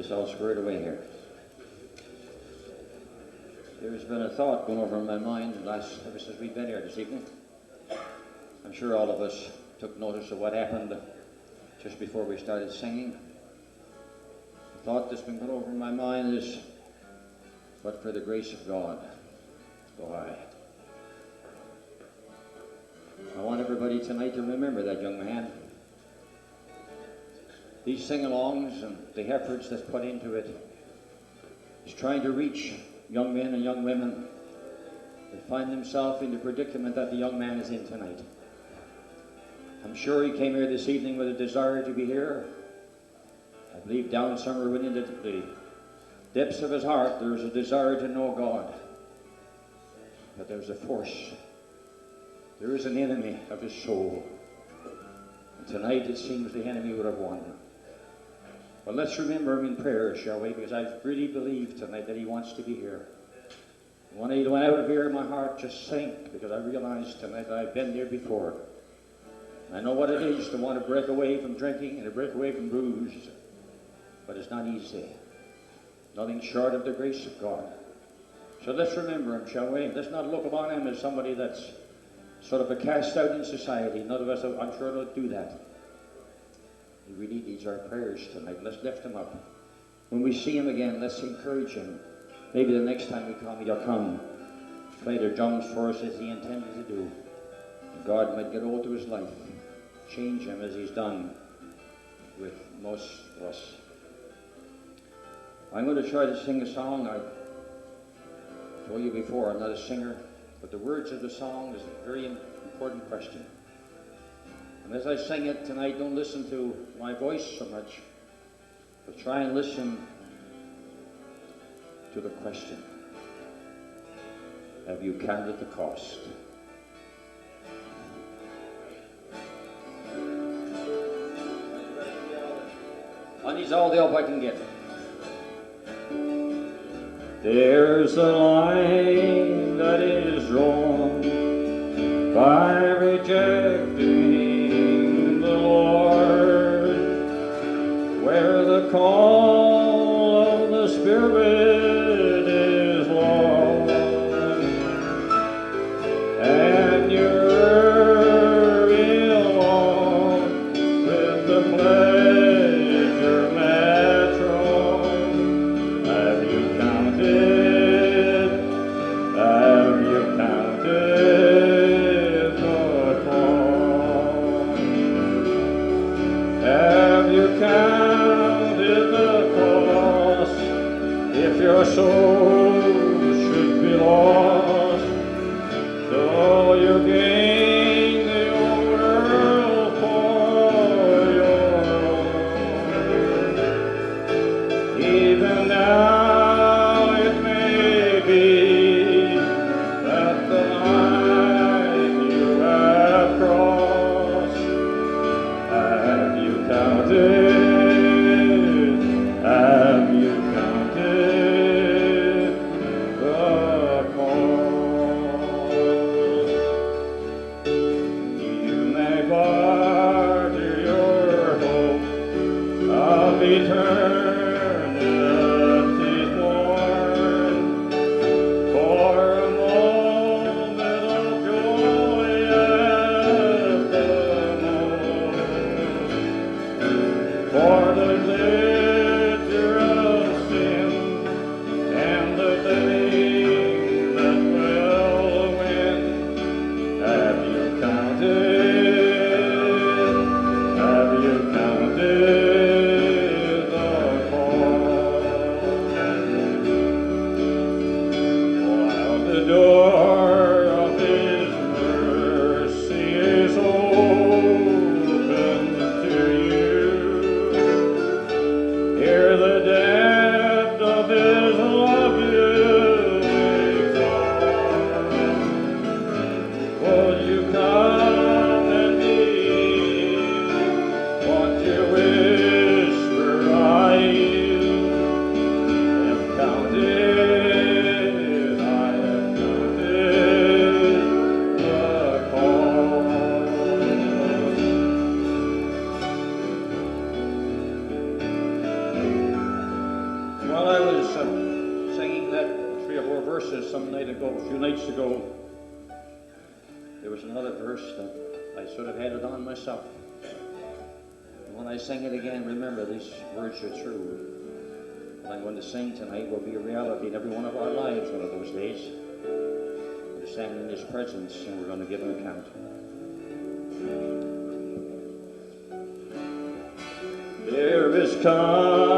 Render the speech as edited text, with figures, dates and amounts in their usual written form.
this all squared away here. There's been a thought going over in my mind ever since we've been here this evening. I'm sure all of us took notice of what happened just before we started singing. The thought that's been going over in my mind is, but for the grace of God, go I. I want everybody tonight to remember that young man. These sing-alongs and the efforts that's put into it is trying to reach young men and young women that find themselves in the predicament that the young man is in tonight. I'm sure he came here this evening with a desire to be here. I believe down somewhere within the depths of his heart there's a desire to know God. But there's a force. There is an enemy of his soul. And tonight it seems the enemy would have won. But let's remember him in prayer, shall we? Because I really believe tonight that he wants to be here. When he went out of here, my heart just sank because I realized tonight that I've been there before. I know what it is to want to break away from drinking and to break away from booze. But it's not easy. Nothing short of the grace of God. So let's remember him, shall we? Let's not look upon him as somebody that's sort of a cast out in society. None of us, I'm sure, don't do that. He really needs our prayers tonight. Let's lift him up. When we see him again, let's encourage him. Maybe the next time we come, he'll come, play the drums for us as he intended to do. And God might get hold of his life, change him as he's done with most of us. I'm going to try to sing a song. I told you before, I'm not a singer, but the words of the song is a very important question. And as I sing it tonight, don't listen to my voice so much, but try and listen to the question. Have you counted the cost? I need all the help I can get. There's a line that is drawn by rejecting the Lord, where the call of the Spirit is lost, and you're in love with the pleasure metron. Have you counted? Have you counted the cost? Have you counted the verses some night ago, a few nights ago. There was another verse that I sort of had it on myself. And when I sing it again, remember these words are true. What I'm going to sing tonight will be a reality in every one of our lives one of those days. We're standing in His presence and we're going to give an account. There is come